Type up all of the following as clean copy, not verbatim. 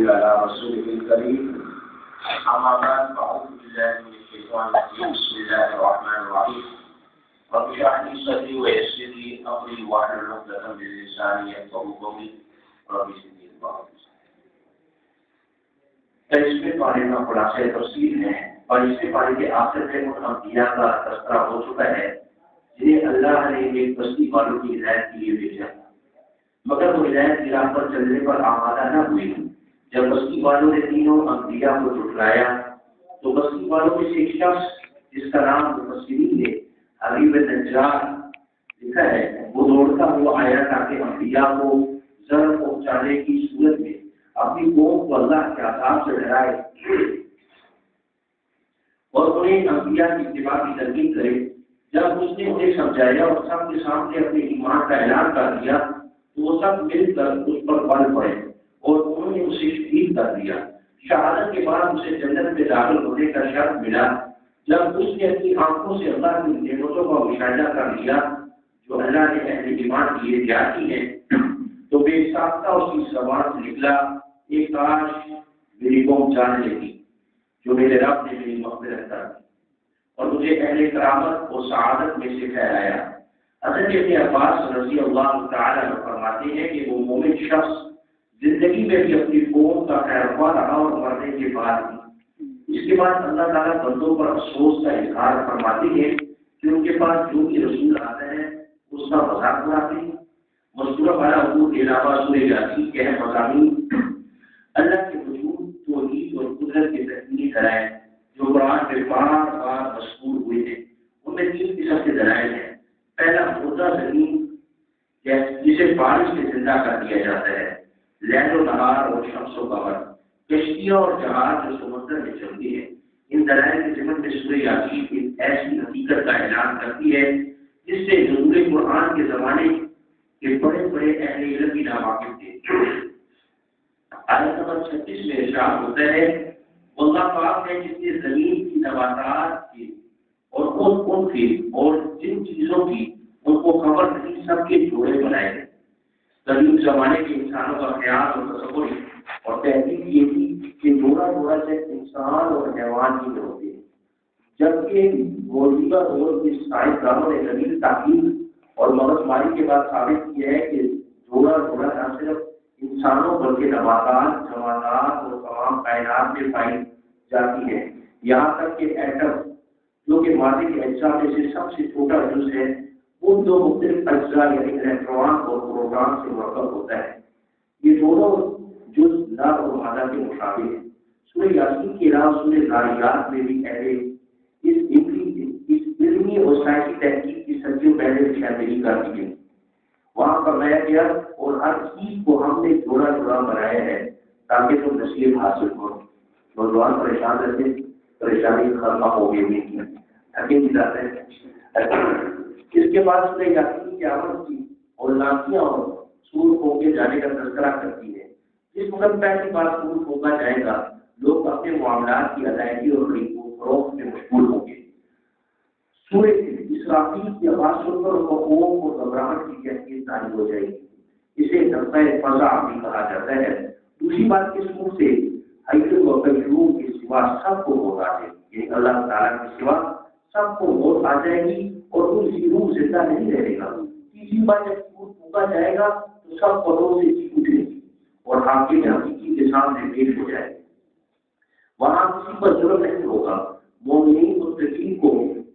نصلي على رسوله الكريم أما بعد فأعوذ بالله من الشيطان الرجيم بسم الله الرحمن الرحيم رب اشرح لي صدري ويسر لي أمري واحلل عقدة من لساني يفقهوا قولي رب زدني علما. اس میں پارے کا خلاصہ تفصیل ہے اور اس میں پارے کے آخر میں ان انبیاء کا تذکرہ ہو چکا ہے جنہیں اللہ نے ایک بستی والوں کی ہدایت کے لیے بھیجا، مگر وہ ہدایت کی راہ پر چلنے پر آمادہ نہ ہوئی. جب بستی والوں نے تینوں انبیاء کو جھٹلایا تو بستی والوں میں سے ایک شخص جس کا نام مفسرین نے حبیب نجار لکھا ہے، وہ دوڑتا ہوا آیا تاکہ انبیاء کو ضرر پہنچانے کی صورت میں اپنی قوم کو اللہ کے عذاب سے ڈرائے اور انہیں انبیاء کی اتباع کی تلقین کرے. جب اس نے انہیں سمجھایا اور سب کے سامنے اپنے ایمان کا اعلان کر دیا تو وہ سب مل کر اس پر بل پڑے اور انہوں نے اسے شہید کر دیا. شہادت کے بعد اسے جنت میں داخل ہونے کا شرط ملا. جب اس نے اپنی آنکھوں سے اللہ کی نعمتوں کا مشاہدہ کر لیا جو اللہ نے اہل ایمان کی ہدایت کی ہے تو بے ساختہ اس کی زبان سے نکلا، ایک کاش میری قوم جان لیتی جو میرے رب نے میری مغفرت کر دی اور مجھے اہل کرامت اور سعادت میں سے ٹھہرایا. حضرت ابن عباس رضی اللہ تعالیٰ عنہ فرماتے ہیں کہ وہ مومن شخص زندگی میں بھی اپنی قوم کا خیرخواہ رہا اور مرنے کے بعد بھی. اس کے بعد اللہ تعالیٰ بندوں پر افسوس کا اظہار فرماتے ہیں کہ ان کے پاس جو بھی رسول آتا ہے اس کا مذاق اڑاتے ہیں. مذکورہ والا حقوق کے علاوہ سورہ یاسین کے مضامین اللہ کے وجود، توحید اور قدرت کے تکمیلی دلائل جو قرآن میں بار بار مذکور ہوئے ہیں ان میں تین قسم کے دلائل ہیں. پہلا مردہ زمین جسے بارش سے زندہ کر دیا جاتا ہے، لیل و نہار اور شمس و قمر، کشتیاں اور جہاز جو سمندر میں چلتی ہیں. ان دلائل کے ضمن میں سورہ یاسین ایک ایسی حقیقت کا اعلان کرتی ہے جس سے نزول قرآن کے زمانے کے بڑے بڑے اہل علم بھی ناواقف تھے. آیت نمبر 36 میں ارشاد ہوتا ہے، اللہ پاک ہے جس نے زمین کی نباتات کی اور ان کی اور جن چیزوں کی ان کو خبر نہیں سب کے جوڑے بنائے گئے. قدیم زمانے کے انسانوں کا خیال اور تصور اور تحقیق یہ تھی کہ جوڑا جوڑا سے انسان اور حیوان ہی ہوتے ہیں، جبکہ موجودہ دور کی سائنسدانوں نے جدید تحقیق اور مغز ماری کے بعد ثابت کیا ہے کہ جوڑا جوڑا نہ صرف انسانوں بلکہ نباتات، جمادات اور تمام کائنات میں پائی جاتی ہے. یہاں تک کہ ایٹم جو کہ مادے کے اجزاء میں سے سب سے چھوٹا جز ہے وہ دو مختلف اجزاء یعنی الیکٹران اور پروٹون سے مرکب ہوتا ہے. یہ دونوں جز نر اور مادہ کے مشابہ ہیں. سورہ یاسین کے علاوہ سورہ ذاریات میں بھی اس علمی اور سائنسی تحقیق کی صدیوں پہلے نشاندہی کر دی گئی. وہاں فرمایا گیا اور ہر چیز کو ہم نے جوڑا جوڑا بنایا ہے تاکہ تم نصیب حاصل کرو. نوجوان پریشان رہتے، پریشانی ختم ہو گئی تھکے بھی جاتے ہیں. اس کے بعد سورہ یاسین کی آمد کی اور لانتیاں اور سور ہو کے جانے کا تذکرہ کرتی ہے. جس وقت پہلی بار سور ہوگا جائے گا لوگ اپنے معاملات کی ادائیگی اور خرید و فروخت میں مشغول ہوں گے. سورہ اسرافیل کی آواز سن کر قوم کو گھبراہٹ کی کیفیت ظاہر ہو جائے گی. اسے نقطۂ فضا بھی کہا جاتا ہے. دوسری بات کے سور سے حی و قیوم کے سوا سب کو موت آ جائے گی، یعنی اللہ تعالیٰ کے سوا سب کو موت آ جائے گی اور کوئی روح زندہ نہیں رہے گا. تیسری بات جب سور پھونکا جائے گا تو سب پروں سے چیخ اٹھے گی اور حاکم حقیقی کے سامنے پیش ہو جائے گی. وہاں کسی پر ظلم نہیں ہوگا. مومنین متقین کو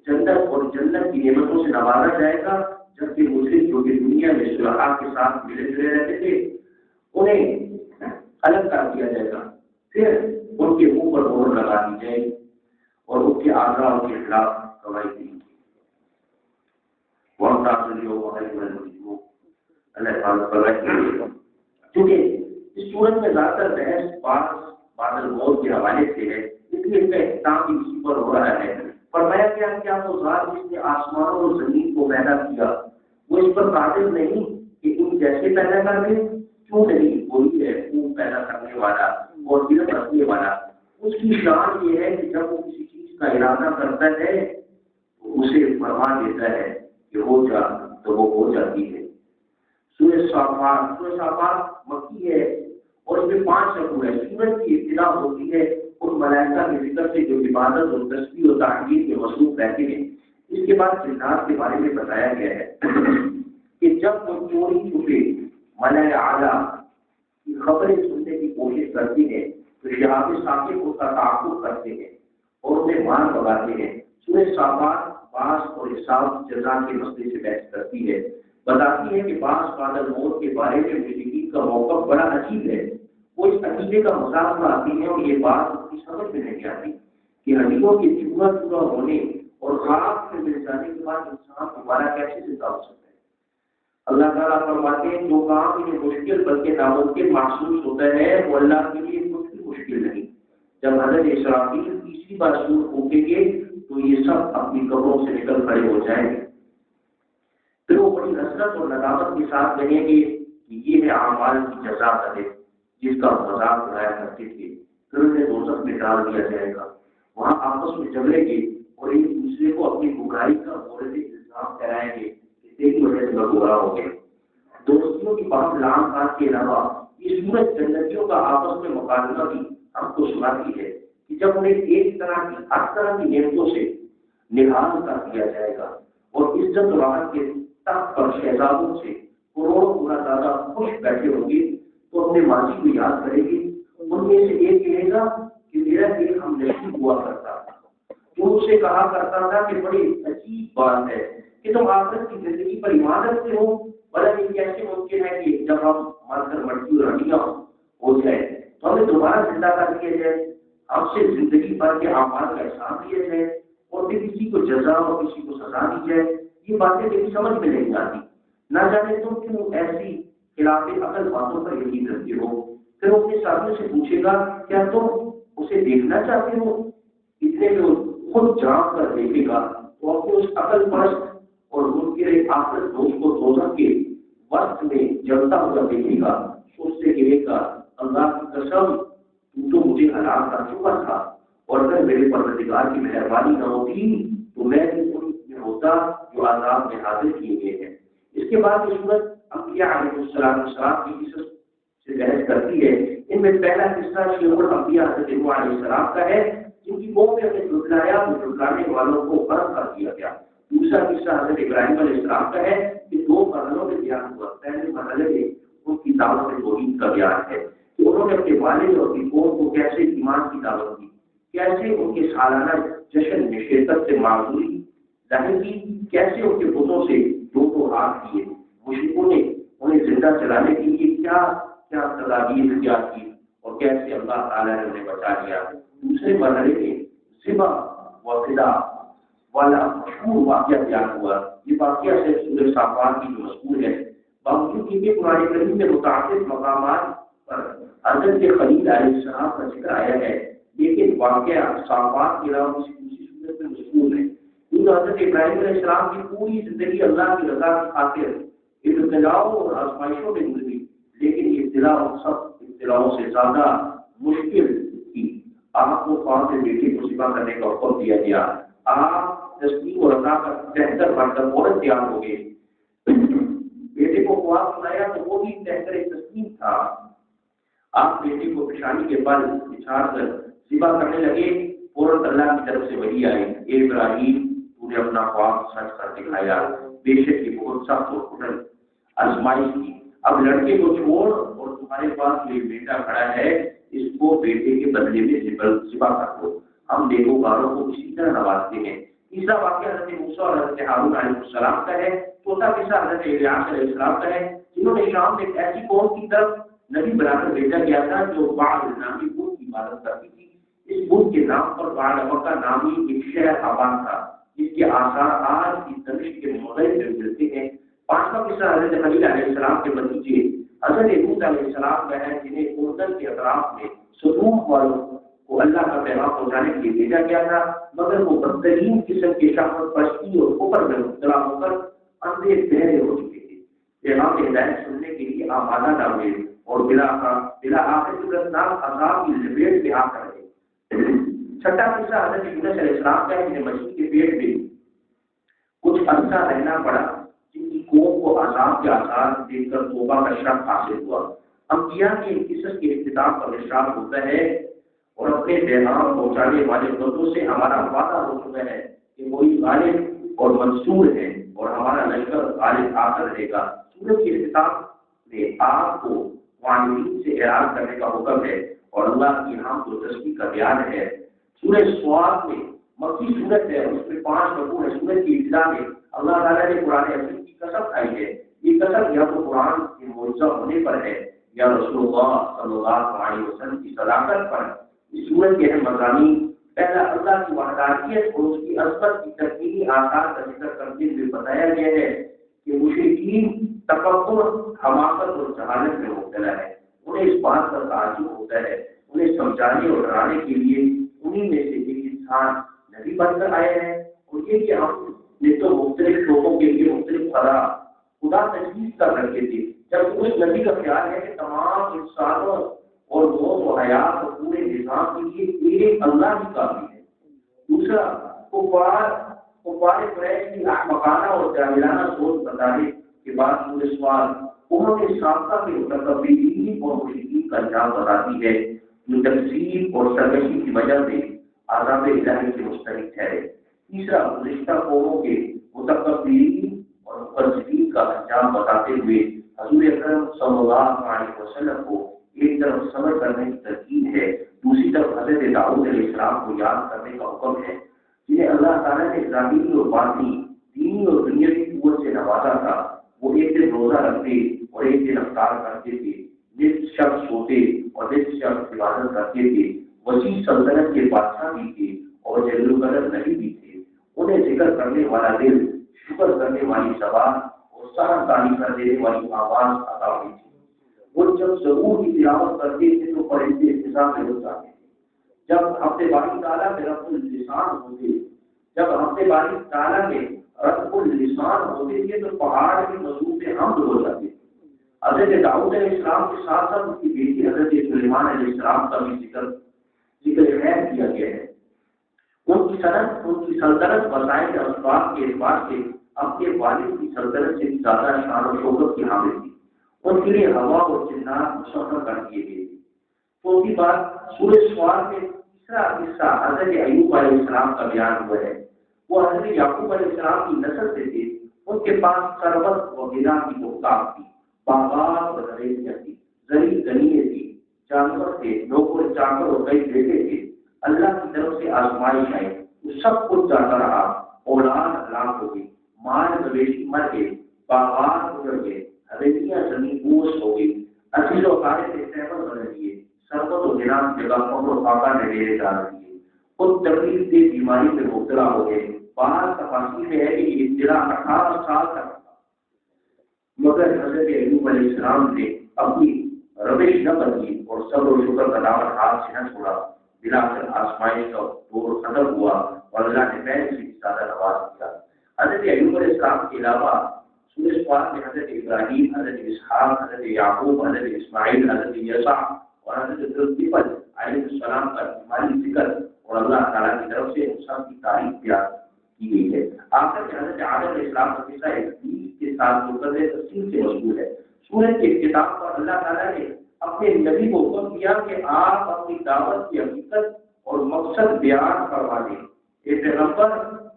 جنت اور جنت کی نعمتوں سے نوازا جائے گا، جبکہ مشرک جو کہ دنیا میں صلحاء کے ساتھ ملے جلے رہتے تھے انہیں الگ کر دیا جائے گا. پھر ان کے منہ پر مہر لگا دی جائے گی اور ان کے آزاد کے خلاف گواہی دی. اللہ تعالیٰ کیونکہ اس صورت میں زیادہ تر بحث بادل موت کے حوالے سے ہے، اس لیے اس کا اختتام بھی اسی پر ہو رہا ہے. فرمایا گیا کہ آپ وہ ذات جس نے آسمانوں اور زمین کو پیدا کیا وہ اس پر قادر نہیں کہ ان جیسے پیدا کر دے؟ کیوں نہیں؟ وہی ہے وہ پیدا کرنے والا اور علم رکھنے والا. اس کی شان یہ ہے کہ جب وہ کسی چیز کا ارادہ کرتا ہے تو اسے فرمان دیتا ہے کہ ہو جا تو وہ ہو جاتی ہے. سورہ صافات مکی ہے اور اس میں 5 رکوع ہے. سورج عبادت اور تسبیح و تحمید میں مصروف رہتے ہیں۔ اس کے بعد جنات کے بارے میں بتایا گیا ہے کہ جب وہ چوری چھپے ملائے اعلیٰ کی خبریں سننے کی کوشش کرتی ہیں تو شہاب ثاقب اس کا تعاقب کرتے ہیں اور انہیں مار لگاتے ہیں۔ سورہ صافات باس اور حساب جزا کے مسئلے سے بحث کرتی ہے، بتاتی ہے کہ باس بعد الموت کے بارے میں مشرکین کا موقف بڑا عجیب ہے۔ وہ اس عقیدے کا مذاق اڑاتی ہیں اور یہ بات ان کی سمجھ میں نہیں آتی کہ ہڈیوں کے چورا چورا ہونے اور خواب میں مل جانے کے بعد انسان دوبارہ کیسے زندہ ہو سکتا ہے۔ اللہ تعالیٰ فرماتے ہیں جو کام انہیں مشکل بلکہ ناممکن محسوس ہوتا ہے وہ اللہ کے لیے کچھ بھی مشکل نہیں۔ جب حضرت اسرافیل تیسری بار سور پھونکیں گے تو یہ سب اپنی قبروں سے نکل کھڑے ہو جائیں گے، پھر وہ بڑی حسرت اور ندامت کے ساتھ کہیں گے کہ یہ ہے اعمال کی جزا ہے جس کا مذاق اڑایا کرتے تھے، پھر انہیں دوزخ میں ڈال دیا جائے گا۔ وہاں آپس میں جھگڑیں گے اور ایک دوسرے کو اپنی بھگائی کا مورد الزام ٹھہرائیں گے، کی وجہ سے گمراہ ہو گئے۔ دوستیوں کی بات لام بات کے علاوہ یہ سورج جنتیوں کا آپس میں مقابلہ بھی ہم کو سناتی ہے کہ جب انہیں ایک طرح کی ہر طرح کی نعمتوں سے نہال کر دیا جائے گا اور عزت و راحت کے تخت پر شہزادوں سے کروڑوں گنا زیادہ خوش بیٹھے ہوں گے تو اپنے ماضی کو یاد کرے گی۔ ان میں سے ایک کہے گا کہ میرا ایک ہم نشین ہوا کرتا جو اسے کہا کرتا تھا کہ بڑی عجیب بات ہے کہ تم آخرت کی زندگی پر ایمان رکھتے ہو، بڑا یہ کیسے ممکن ہے کہ جب ہم مر کر مٹی اور ہڈیاں ہو جائے تو ہمیں دوبارہ زندہ کر دیا جائے، ہم سے زندگی بھر کے اعمال کا احسان دیا جائے اور پھر کسی کو جزا اور کسی کو سزا دی جائے۔ یہ باتیں میری سمجھ میں نہیں آتی، نہ جانے تم کیوں ایسی خلاف عقل باتوں پر یقین رکھتے ہو۔ پھر وہ اپنے ساتھیوں سے پوچھے گا کیا تم اسے دیکھنا چاہتے ہو؟ اتنے میں خود جانچ کر دیکھے گا تو اپنے اس عقل پرست اور منکر آخرت دوست کو دوزخ کے وقت میں جلتا ہوا دیکھے گا، اس سے کہے گا اللہ کی قسم تو مجھے ہلاک کر چکا تھا اور اگر میرے پروردگار کی مہربانی نہ ہوتی تو میں بھی ان میں ہوتا جو عذاب میں حاضر کیے گئے ہیں۔ اس کے بعد یہ سورت انبیاء علیہ السلام کی قصص سے بحث کرتی ہے۔ ان میں پہلا قصہ شیخ الانبیاء حضرت نوح علیہ السلام کا ہے جن کی قوم نے انہیں جھٹلایا اور جھٹلانے والوں کو غرق کر دیا گیا۔ دوسرا قصہ حضرت ابراہیم علیہ السلام کا ہے کہ دو مرحلوں میں بیان ہوا۔ پہلے مرحلے میں ان کی دعوت توحید کا بیان ہے کہ انہوں نے اپنے والد اور اپنی قوم کو کیسے ایمان کی دعوت دی، کیسے ان کے سالانہ جشن میں شرکت سے معذوری ظاہر کی، کیسے ان کے بتوں سے دو ہاتھ کیے، مشرکوں نے انہیں زندہ چلانے کے لیے کیا کیا تدابیر اختیار کی اور کیسے اللہ تعالیٰ نے انہیں بچا لیا۔ دوسرے مرحلے میں ذبح و فدا والا مشہور واقعہ بیان ہوا۔ یہ واقعہ سے سورہ صافات کی جو مذکور ہے، باوجود کہ قرآن کریم میں متعدد مقامات پر حضرت خلیل علیہ السلام کا ذکر آیا ہے، لیکن واقعہ صافات کے علاوہ کسی دوسری صورت میں مذکور ہے۔ کیونکہ حضرت ابراہیم علیہ السلام کی پوری زندگی اللہ کی رضا کی خاطر ابتلاؤں اور آزمائشوں میں گزری، لیکن یہ ابتلاؤں سے زیادہ مشکل تھی۔ آپ کو قوم کے بیٹے کو ذبح کرنے کا حکم دیا گیا، آپ تسلیم اور رضا کا بہتر بن کر فوراً تیار ہو گئے۔ بیٹے کو خواب سنایا تو وہ بھی بہتر تسلیم تھا۔ آپ بیٹے کو پیشانی کے بل بچھا کر ذبح کرنے لگے، فوراً اللہ کی طرف سے وحی آئی، اے ابراہیم تو نے اپنا خواب سچ کر دکھایا، بے شک یہ بہت سخت اور کٹھن آزمائش تھی۔ اب لڑکے کو چھوڑ اور تمہارے پاس یہ بیٹا کھڑا ہے، اس کو بیٹے کے بدلے میں ذبح کر دو، ہم نیکوکاروں کو اسی طرح نوازتے ہیں۔ تیسرا واقعہ حضرت موسیٰ اور حضرت ہارون علیہ السلام کا ہے۔ چوتھا قصہ حضرت الیاس علیہ السلام کا ہے، جنہوں نے شام میں ایک ایسی قوم کی طرف نبی بنا کر بھیجا گیا تھا جو بعل نامی بت کی عبادت کرتی تھی۔ اس بت کے نام پر بعل مکہ نامی ایک شہر آباد تھا جس کے آثار آج کی دمشق کے مغرب میں ملتے ہیں۔ پانچواں قصہ حضرت خلیل علیہ السلام کے بھتیجے حضرت لوط علیہ السلام کا ہے، جنہیں اردن کے اطراف میں سدوم والوں کو اللہ کا پیغام پہنچانے کے لیے بھیجا گیا تھا، مگر وہ بدترین قسم کے شہوت پرستی اور کفر میں مبتلا ہو کر اندھے بہرے ہو چکے تھے۔ پیغام ہدایت سننے کے لیے آمادہ نہ ہوئے اور بلا آخر قدرتناک عذاب کی لپیٹ میں آ کر گئے۔ چھٹا قصہ حضرت یونس علیہ السلام کا ہے، جنہیں مچھلی کے پیٹ میں کچھ عرصہ رہنا پڑا، جن کی قوم کو عذاب کے آثار دیکھ کر توبہ کا شرف حاصل ہوا۔ انبیاء کے قصص کے اختتام پر ارشاد ہوتا ہے، اور اپنے پیغام پہنچانے والے بندوں سے ہمارا وعدہ ہو چکا ہے کہ وہی غالب اور منصور ہے اور ہمارا لشکر غالب آ کر رہے گا۔ سورج کے اختتام میں آپ کو معاہدین سے اعراض کرنے کا حکم ہے اور اللہ کی حمد و تسبیح کا بیان ہے۔ سورہ صاد میں مکی سورت ہے، اس میں 5 رکوع ہے۔ سورت کی ابتدا میں اللہ تعالیٰ نے قرآن حکیم کی قسم کھائی ہے۔ یہ قسم یا تو قرآن کے معجزہ ہونے پر ہے یا رسول اللہ صلی اللہ علیہ وسلم کی صداقت پر۔ اس سورت کے اہم مضامین: پہلا، اللہ کی وحدانیت اور اس کی عظمت کی تکمیلی آثار کا ذکر کرتے ہوئے بتایا گیا ہے کہ مشرکین تکبر، حماقت اور جہالت میں مبتلا ہے۔ انہیں اس بات پر تعجب ہوتا ہے، انہیں سمجھانے اور ڈرانے کے لیے انہی میں سے ایک انسان نبی بن کر آئے ہیں، اور یہ کہ ہم نے تو مختلف لوگوں کے لیے مختلف خدا تجویز کر رکھے تھے، جب اس نبی کا خیال ہے کہ تمام انسانوں اور موت و حیات اور پورے نظام کے لیے ایک اللہ ہی کافی ہے۔ دوسرا، کفار قریش کی احمقانہ اور جاہلانہ سوچ بتانے کے بعد پورے سوال انہوں نے سابقہ کے متکبرین اور مشرکین کا انجام بتاتی ہے جو تقسیم اور سرکشی کی وجہ سے عذاب الہی کے مستحق ٹھہرے۔ تیسرا، گزشتہ قوموں کے متکبرین اور مقربین کا انجام بتاتے ہوئے حضور اکرم صلی اللہ علیہ وسلم کو ایک طرف صبر کرنے کی ترغیب ہے، دوسری طرف حضرت داؤد علیہ السلام کو یاد کرنے کا حکم ہے، جنہیں اللہ تعالیٰ نے ظاہری اور باطنی، دینی اور دنیاوی قوت سے نوازا تھا۔ وہ ایک دن روزہ رکھتے اور ایک دن افطار کرتے تھے، نصف شب سوتے اور نصف شب عبادت کرتے تھے، وسیع سلطنت کے بادشاہ بھی تھے اور جلیل القدر نبی بھی تھے۔ انہیں ذکر کرنے والا دل، شکر کرنے والی زبان اور سحر تعلیم کر دینے والی آواز عطا ہوئی تھی۔ وہ جب ضرور کی تلاوت کرتے تھے تو فرشتے انتظار میں رک جاتے تھے۔ جب ہفتے باری تعالیٰ میں رب اللسان ہوتے تھے تو پہاڑ کی مضبوط حمد ہو جاتے تھے۔ حضرت داؤد علیہ السلام کے ساتھ ساتھ ان کی بیٹی حضرت سلیمان علیہ السلام کا بھی ذکر خیر کیا گیا ہے۔ ان کی سلطنت وسائل اسباب کے اعتبار سے اپنے والد کی سلطنت سے زیادہ شان و شوکت کی حامل تھی۔ ان کے لیے ہوا اور جنات مسخر کر دیے گئے تھے۔ چوتھی بات، سورہ صاد میں تیسرا حصہ حضرت ایوب علیہ السلام کا بیان ہوا ہے۔ وہ حضرت یعقوب علیہ السلام کی نسل سے تھے۔ ان کے پاس ثروت و غنا کی محتاج تھی، باغات اور رویریاں تھی، زرعی زمینیں تھی، جانور تھے، نوکر چاکر اور کئی بیٹے تھے۔ اللہ کی طرف سے آزمائش آئی، وہ سب کچھ جاتا رہا، اولاد ہلاک ہو گئی، مال مویشی مر گئے، باغات اجڑ گئے، حویلیاں زمین بوس ہو گئی، عزیز و اقارب نے تہمت بدل دیے، ثروت و غنا کی جگہ فقر و فاقہ نے ڈیرے ڈال دیے، خود تکلیف سے بیماری میں مبتلا ہو گئے۔ بعض تفاصیر میں ہے کہ یہ ابتلا 18 سال تک تھا، مگر حضرت ایوب علیہ السلام نے اپنی روش نہ بدلی اور صبر و شکر کا دعوت ہاتھ سے نہ چھوڑا۔ بلا کر آسمائش کا دور ختم ہوا اور اللہ نے پہلے سے زیادہ نواز دیا۔ حضرت ایوب علیہ السلام کے علاوہ سورہ صاد میں حضرت ابراہیم، حضرت اسحاق، حضرت یعقوب، حضرت اسماعیل، حضرت یسع اور حضرت ذوالفقار علیہ السلام کا اجمالی ذکر اور اللہ تعالیٰ کی طرف سے ان سب کی تعریف بیان کی گئی ہے۔ آخر میں حضرت آدم علیہ السلام کا قصہ ابلیس کے ساتھ مقدر تفصیل سے مشہور ہے۔ سورۃ کے اختتام پر اللہ تعالیٰ نے اپنے نبی کو حکم دیا کہ آپ اپنی دعوت کی حقیقت اور مقصد بیان کروا دیں۔ اے پیغمبر،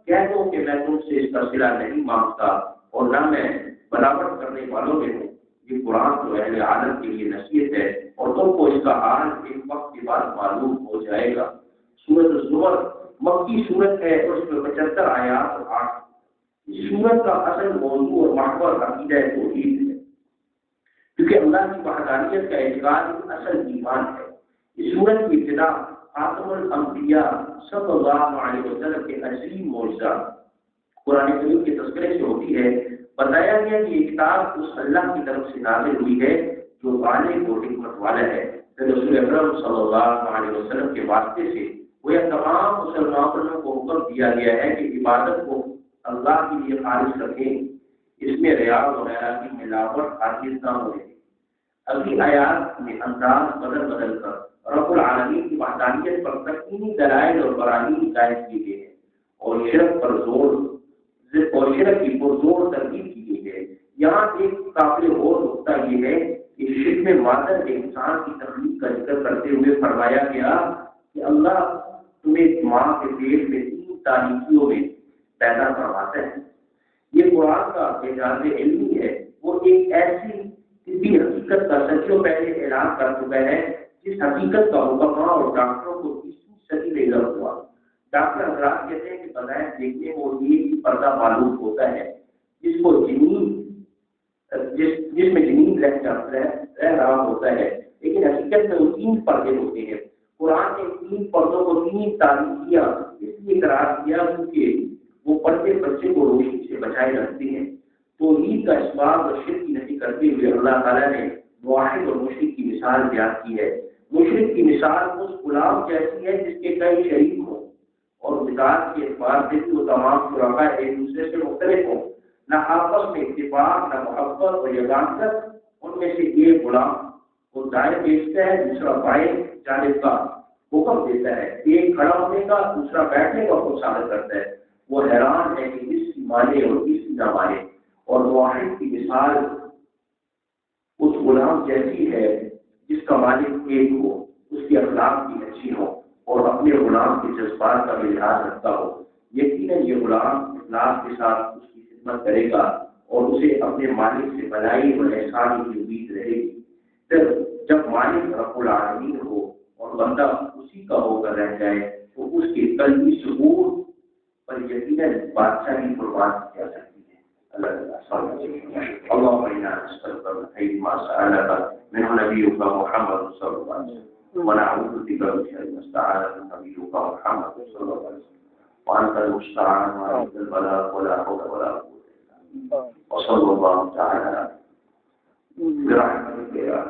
کہہ دو کہ میں تم سے اس کا صلہ نہیں مانگتا اور نہ میں بلاوٹ کرنے والوں میں ہوں۔ یہ قرآن تو اہل عالم کے لیے نصیحت ہے اور تم کو اس کا حال ایک وقت کے بعد معلوم ہو جائے گا۔ سورۃ الزمر مکی سورت ہے اور اس میں 75 آیات اور 8۔ اس سورت کا اصل موضوع اور محور عقیدہ توحید ہے، کیونکہ اللہ کی وحدانیت کا اعتقاد اصل ایمان ہے۔ اس سورت کی ابتدا خاتم الانبیاء صلی اللہ علیہ وسلم کے عظیم معجزہ قرآن کریم کے تذکرے سے ہوتی ہے۔ بتایا گیا کہ یہ کتاب اس اللہ کی طرف سے نازل ہوئی ہے جو غالب اور حکمت والا ہے۔ پھر رسول اکرم صلی اللہ علیہ وسلم کے واسطے سے وہ تمام مسلمانوں کو حکم دیا گیا ہے کہ عبادت کو اللہ کے لیے خالص رکھیں، اس میں ریاض وغیرہ کی ملاوٹ ہرگز نہ ہو۔ اگلی آیات میں انداز بدل کر رب العالمین کی وحدانیت پر تقویمی دلائل اور براہین قائم کیے گئے ہیں اور شرک کی پرزور ترغیب کی گئی ہے۔ یہاں ایک قابل غور نقطہ یہ ہے کہ شرک میں مادر کے انسان کی تخلیق کا ذکر کرتے ہوئے فرمایا گیا کہ اللہ تمہیں ماں کے پیٹ میں 3 تاریکیوں میں پیدا کرواتا ہے. یہ قرآن کا اعجاز علمی ہے. وہ ایک ایسی طبی حقیقت کا صدیوں پہلے اعلان کر چکا ہے جس حقیقت کا مقدمہ اور ڈاکٹروں کو 20ویں صدی میں علم ہوا. ڈاکٹر حضرات کہتے ہیں کہ بظاہر دیکھنے میں وہ ایک ہی پردہ معلوم ہوتا ہے جس کو جس میں جنین رہ رہا ہوتا ہے، لیکن حقیقت میں وہ 3 پردے ہوتے ہیں. قرآن نے 3 پردوں کو 3 تاریکیاں اس لیے قرار دیا کیونکہ وہ پردے بچے کو روشنی سے بچائے رکھتے ہیں. توحید کا اثبات اور شرک کی نفی کرتے ہوئے اللہ تعالیٰ نے موحد اور مشرک کی مثال بیان کی ہے. مشرک کی مثال اس غلام جیسی ہے جس کے کئی شریک ہوں اور مزاج کے اعتبار سے بھی وہ تمام شرکاء ایک دوسرے سے مختلف ہوں، نہ آپس میں اتفاق، نہ محبت اور یگانت. ان میں سے ایک غلام وہ دائیں بیچتا ہے، دوسرا بائیں جانب کا حکم دیتا ہے، ایک کھڑا ہونے کا، دوسرا بیٹھنے کا حکم صادر کرتا ہے. وہ حیران ہے کہ اس کی مانے اور اس کی نہ مانے. اور واحد کی مثال اس غلام جیسی ہے جس کا مالک ایک ہو، اس کی اخلاق بھی اچھی ہو اور اپنے غلام کے جذبات کا بھی لحاظ رکھتا ہو. یقیناً یہ غلام اخلاص کے ساتھ اس کی خدمت کرے گا اور اسے اپنے مالک سے بھلائی اور احسان کی امید رہے گی. پھر جب مالک رب العالمین ہو اور بندہ اسی کا ہو کر رہ جائے تو اس کے قلبی شعور پر یقیناً بادشاہی قربان کی جا سکتی ہے. اللهم انا نسألك من خير ما سألك منه نبيك محمد صلى الله عليه وسلم ونعوذ بك من شر ما استعاذك نبيك محمد صلى الله عليه وسلم وأنت المستعان وأنت البلاغ ولا حول ولا قوة إلا بالله. وصلى الله تعالى برحمتك يا